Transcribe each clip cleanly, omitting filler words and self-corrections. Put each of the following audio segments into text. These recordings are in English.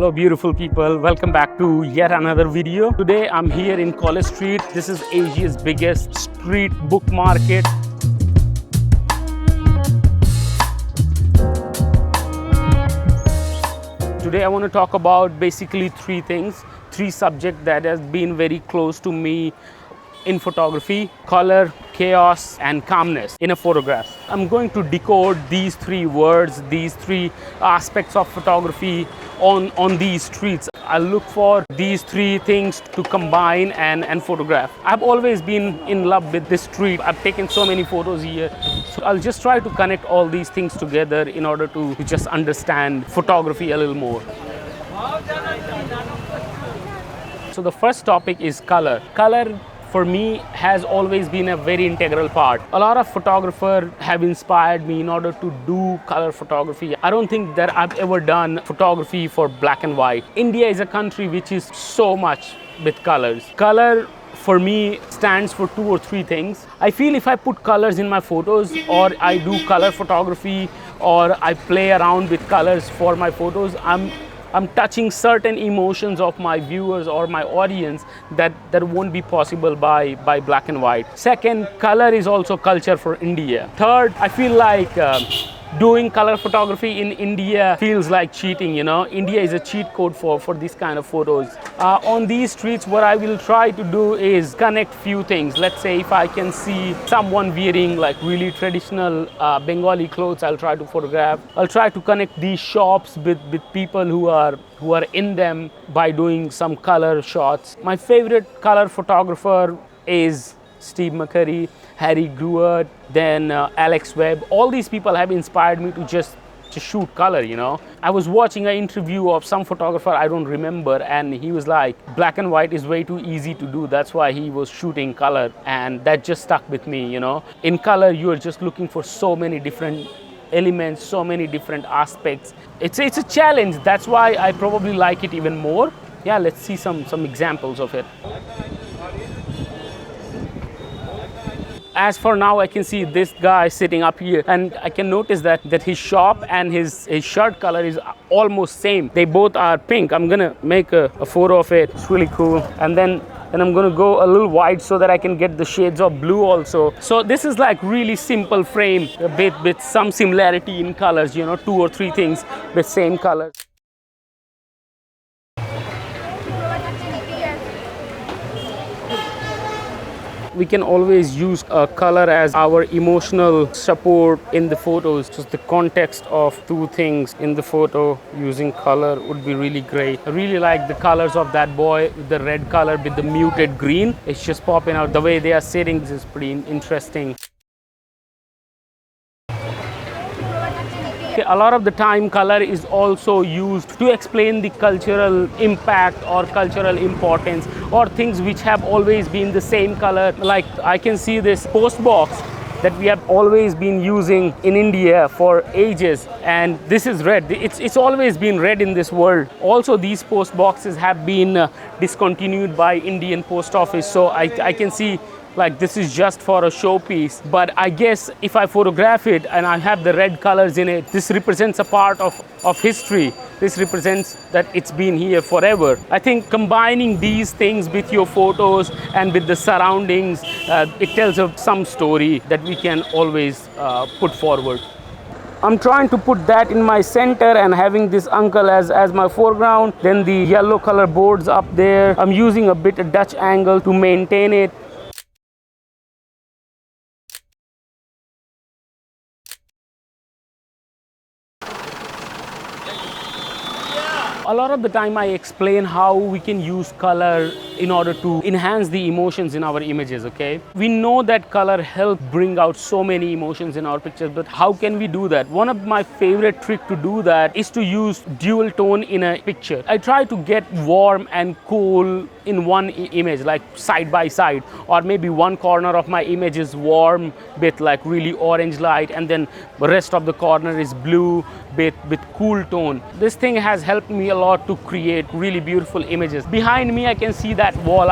Hello beautiful people, welcome back to yet another video. Today I'm here in College Street. This is Asia's biggest street book market. Today I want to talk about basically three subjects that has been very close to me in photography: color, chaos, and calmness in a photograph. I'm going to decode these three words, these three aspects of photography on these streets. I'll look for these three things to combine and photograph. I've always been in love with this street. I've taken so many photos here. So I'll just try to connect all these things together in order to just understand photography a little more. So the first topic is color. Color for me has always been a very integral part. A lot of photographers have inspired me in order to do color photography. I don't think that I've ever done photography for black and white. India is a country which is so much with colors. Color for me stands for two or three things. I feel if I put colors in my photos, or I do color photography, or I play around with colors for my photos, I'm touching certain emotions of my viewers or my audience that won't be possible by black and white. Second, color is also culture for India. Third, I feel like doing color photography in India feels like cheating, you know. India is a cheat code for these kind of photos. On these streets, what I will try to do is connect few things. Let's say if I can see someone wearing like really traditional Bengali clothes, I'll try to photograph. I'll try to connect these shops with people who are in them by doing some color shots. My favorite color photographer is Steve McCurry, Harry Gruert, then Alex Webb. All these people have inspired me to just shoot color, you know. I was watching an interview of some photographer, I don't remember, and he was like, black and white is way too easy to do. That's why he was shooting color, and that just stuck with me, you know. In color, you're just looking for so many different elements, so many different aspects. It's a challenge. That's why I probably like it even more. Yeah, let's see some examples of it. As for now, I can see this guy sitting up here, and I can notice that his shop and his shirt color is almost same. They both are pink. I'm gonna make a photo of it. It's really cool. And then I'm gonna go a little wide so that I can get the shades of blue also. So this is like really simple frame, a bit with some similarity in colors, you know, two or three things with same color. We can always use color as our emotional support in the photos. Just the context of two things in the photo using color would be really great. I really like the colors of that boy with the red color with the muted green. It's just popping out. The way they are sitting, this is pretty interesting. A lot of the time, color is also used to explain the cultural impact or cultural importance, or things which have always been the same color. Like I can see this post box that we have always been using in India for ages, and this is red. It's always been red in this world. Also, these post boxes have been discontinued by Indian Post Office, so I can see like this is just for a showpiece. But I guess if I photograph it and I have the red colors in it, this represents a part of history. This represents that it's been here forever. I think combining these things with your photos and with the surroundings, it tells some story that we can always put forward. I'm trying to put that in my center and having this uncle as my foreground. Then the yellow color boards up there. I'm using a bit of Dutch angle to maintain it. A lot of the time I explain how we can use color in order to enhance the emotions in our images, okay? We know that color helps bring out so many emotions in our pictures, but how can we do that? One of my favorite tricks to do that is to use dual tone in a picture. I try to get warm and cool in one image, like side by side, or maybe one corner of my image is warm with like really orange light, and then the rest of the corner is blue with cool tone. This thing has helped me a lot to create really beautiful images. Behind me, I can see that that wall.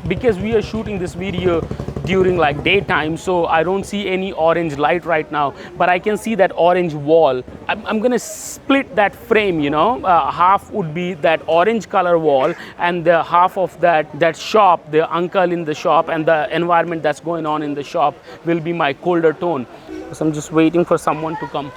Because we are shooting this video during like daytime, so I don't see any orange light right now, but I can see that orange wall. I'm gonna split that frame, you know. Half would be that orange color wall, and the half of that shop, the uncle in the shop and the environment that's going on in the shop will be my colder tone. So I'm just waiting for someone to come.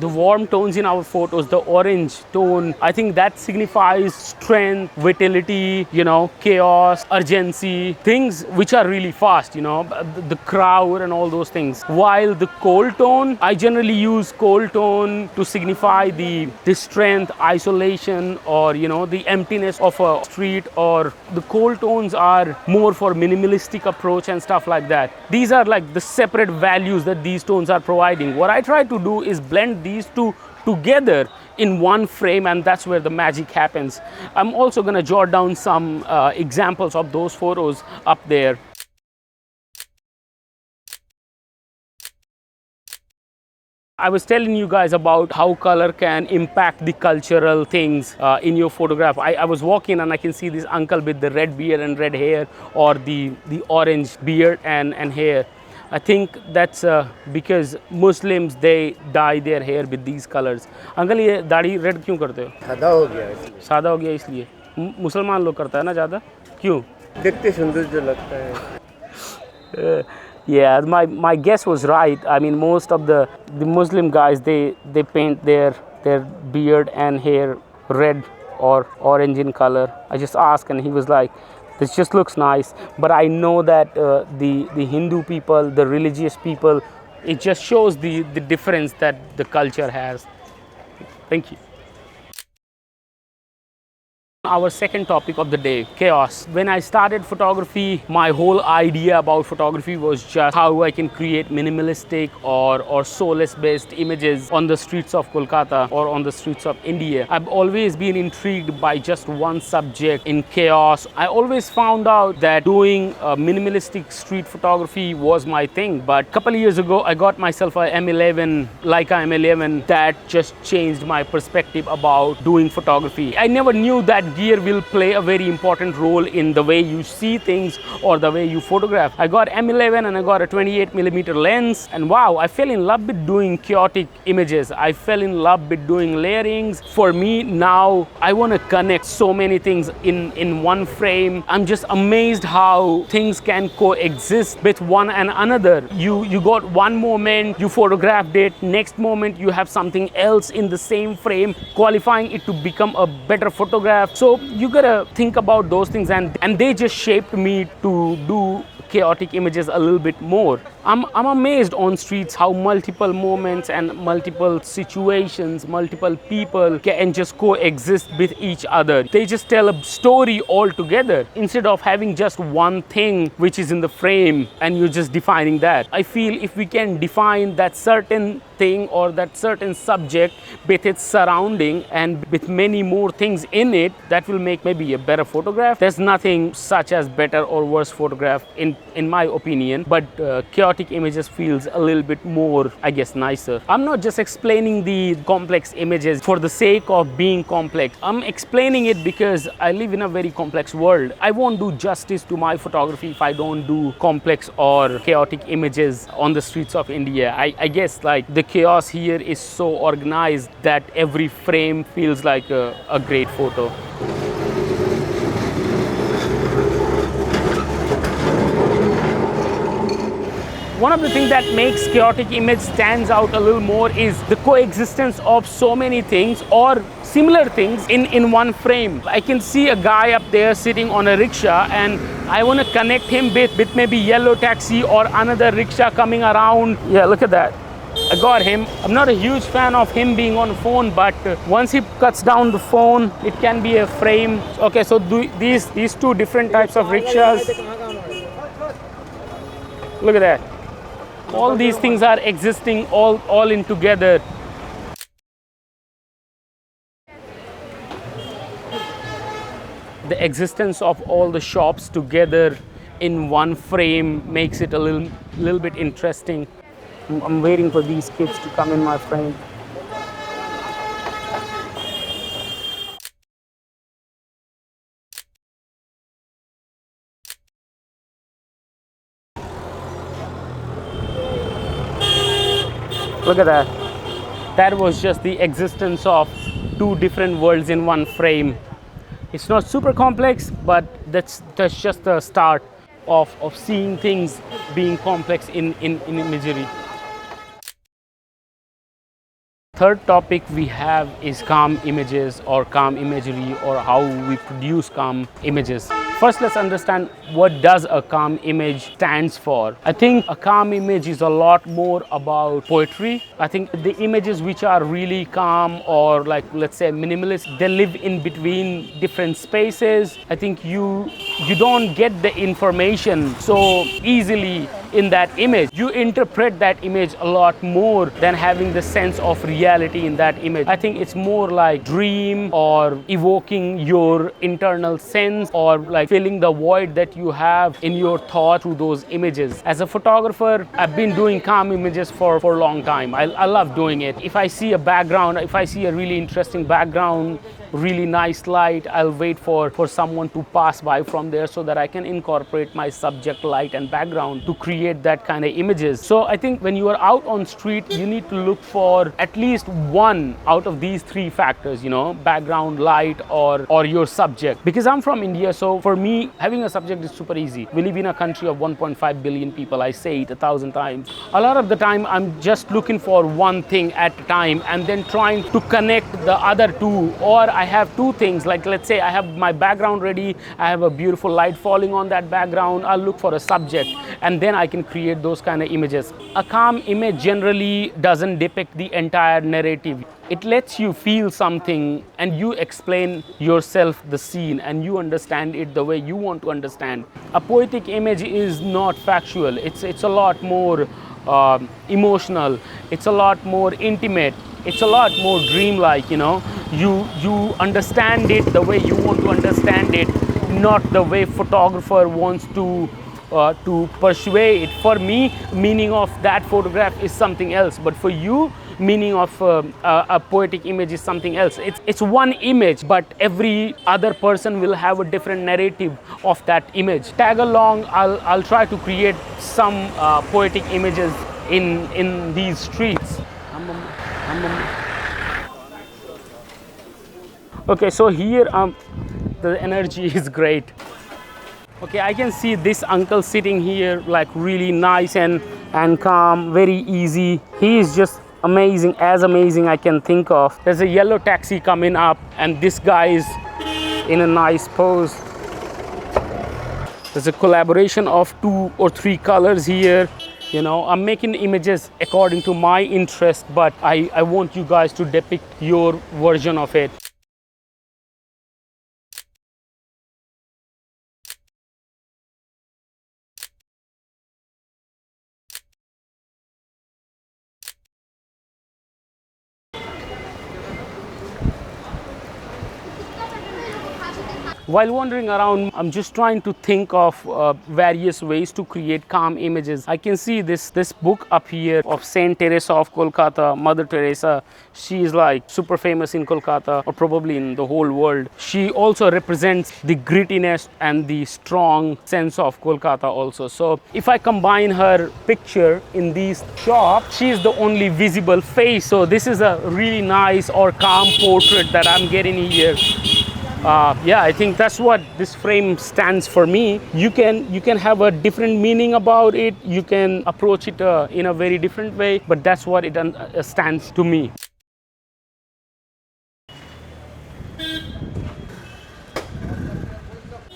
The warm tones in our photos, the orange tone, I think that signifies strength, vitality, you know, chaos, urgency, things which are really fast, you know, the crowd and all those things. While the cold tone, I generally use cold tone to signify the strength, isolation, or, you know, the emptiness of a street, or the cold tones are more for minimalistic approach and stuff like that. These are like the separate values that these tones are providing. What I try to do is blend these two together in one frame, and that's where the magic happens. I'm also going to jot down some examples of those photos up there. I was telling you guys about how color can impact the cultural things in your photograph. I was walking and I can see this uncle with the red beard and red hair, or the orange beard and hair. I think that's because Muslims, they dye their hair with these colors. Uncle, ये दाढ़ी red क्यों करते हो? सादा हो गया इसलिए। सादा हो गया इसलिए। मुसलमान लोग करता है ना ज़्यादा? क्यों? देखते सुंदर जो लगता है। Yeah, my guess was right. I mean, most of the Muslim guys, they paint their beard and hair red or orange in color. I just asked, and he was like, this just looks nice. But I know that the Hindu people, the religious people, it just shows the difference that the culture has. Thank you. Our second topic of the day, chaos. When I started photography, my whole idea about photography was just how I can create minimalistic or soulless based images on the streets of Kolkata or on the streets of India. I've always been intrigued by just one subject in chaos. I always found out that doing minimalistic street photography was my thing, but a couple of years ago I got myself a M11, Leica M11, that just changed my perspective about doing photography. I never knew that gear will play a very important role in the way you see things or the way you photograph. I got M11 and I got a 28mm lens, and wow, I fell in love with doing chaotic images. I fell in love with doing layerings. For me now, I want to connect so many things in one frame. I'm just amazed how things can coexist with one and another. You got one moment, you photographed it, next moment you have something else in the same frame, qualifying it to become a better photograph. So you gotta think about those things, and they just shaped me to do chaotic images a little bit more. I'm amazed on streets how multiple moments and multiple situations, multiple people can just coexist with each other. They just tell a story altogether instead of having just one thing which is in the frame and you're just defining that. I feel if we can define that certain thing or that certain subject with its surrounding and with many more things in it, that will make maybe a better photograph. There's nothing such as better or worse photograph in my opinion, but chaotic images feels a little bit more, I guess, nicer. I'm not just explaining the complex images for the sake of being complex. I'm explaining it because I live in a very complex world. I won't do justice to my photography if I don't do complex or chaotic images on the streets of India. I guess like the chaos here is so organized that every frame feels like a great photo. One of the things that makes chaotic image stands out a little more is the coexistence of so many things or similar things in one frame. I can see a guy up there sitting on a rickshaw, and I want to connect him with maybe yellow taxi or another rickshaw coming around. Yeah, look at that. I got him. I'm not a huge fan of him being on the phone, but once he cuts down the phone, it can be a frame. Okay, so these two different types of rickshaws. Look at that. All these things are existing all in together. The existence of all the shops together in one frame makes it a little bit interesting. I'm waiting for these kids to come in my frame. Look at that. That was just the existence of two different worlds in one frame. It's not super complex, but that's just the start of seeing things being complex in imagery. Third topic we have is calm images or calm imagery, or how we produce calm images. First, let's understand what does a calm image stands for. I think a calm image is a lot more about poetry. I think the images which are really calm, or like let's say minimalist, they live in between different spaces. I think you don't get the information so easily in that image. You interpret that image a lot more than having the sense of reality in that image. I think it's more like dream, or evoking your internal sense, or like filling the void that you have in your thought through those images. As a photographer, I've been doing calm images for a long time. I love doing it. If I see a background, if I see a really interesting background, really nice light, I'll wait for someone to pass by from there so that I can incorporate my subject, light and background to create that kind of images. So I think when you are out on street, you need to look for at least one out of these three factors, background, light, or your subject. Because I'm from India, so for me, having a subject is super easy. We live in a country of 1.5 billion people. I say it 1,000 times. A lot of the time, I'm just looking for one thing at a time and then trying to connect the other two. Or I have two things, like let's say I have my background ready, I have a beautiful light falling on that background, I'll look for a subject, and then I can create those kind of images. A calm image generally doesn't depict the entire narrative. It lets you feel something and you explain yourself the scene and you understand it the way you want to understand. A poetic image is not factual. It's a lot more emotional. It's a lot more intimate. It's a lot more dreamlike. You understand it the way you want to understand it, not the way photographer wants to persuade it. For me, meaning of that photograph is something else, but for you, meaning of a poetic image is something else. It's one image, but every other person will have a different narrative of that image. Tag along. I'll try to create some poetic images in these streets. Okay, so here the energy is great. Okay, I can see this uncle sitting here like really nice and calm, very easy. He is just amazing, as amazing I can think of. There's a yellow taxi coming up and this guy is in a nice pose. There's a collaboration of 2 or 3 colors here. I'm making images according to my interest, but I want you guys to depict your version of it. While wandering around, I'm just trying to think of various ways to create calm images. I can see this book up here of Saint Teresa of Kolkata, Mother Teresa. She is like super famous in Kolkata, or probably in the whole world. She also represents the grittiness and the strong sense of Kolkata also. So if I combine her picture in these shops, she is the only visible face. So this is a really nice or calm portrait that I'm getting here. Yeah, I think that's what this frame stands for me. You can have a different meaning about it. You can approach it in a very different way, but that's what it stands to me.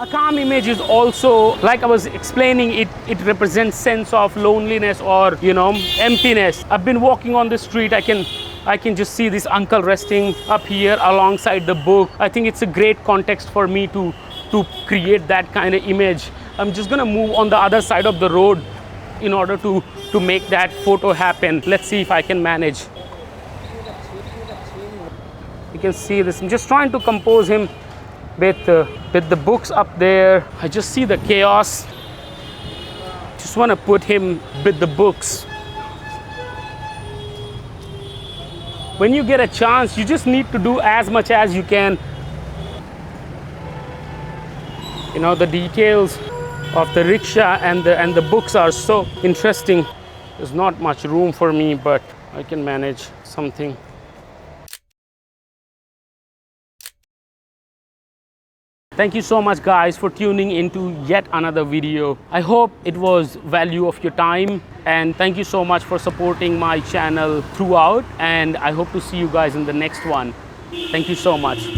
A calm image is also, like I was explaining, it represents sense of loneliness or emptiness. I've been walking on the street. I can just see this uncle resting up here alongside the book. I think it's a great context for me to create that kind of image. I'm just gonna move on the other side of the road in order to make that photo happen. Let's see if I can manage. You can see this. I'm just trying to compose him with the books up there. I just see the chaos. Just want to put him with the books. when you get a chance, you just need to do as much as you can. You know, the details of the rickshaw and the books are so interesting. There's not much room for me, but I can manage something. Thank you so much guys for tuning into yet another video. I hope it was value of your time, and thank you so much for supporting my channel throughout, and I hope to see you guys in the next one. Thank you so much.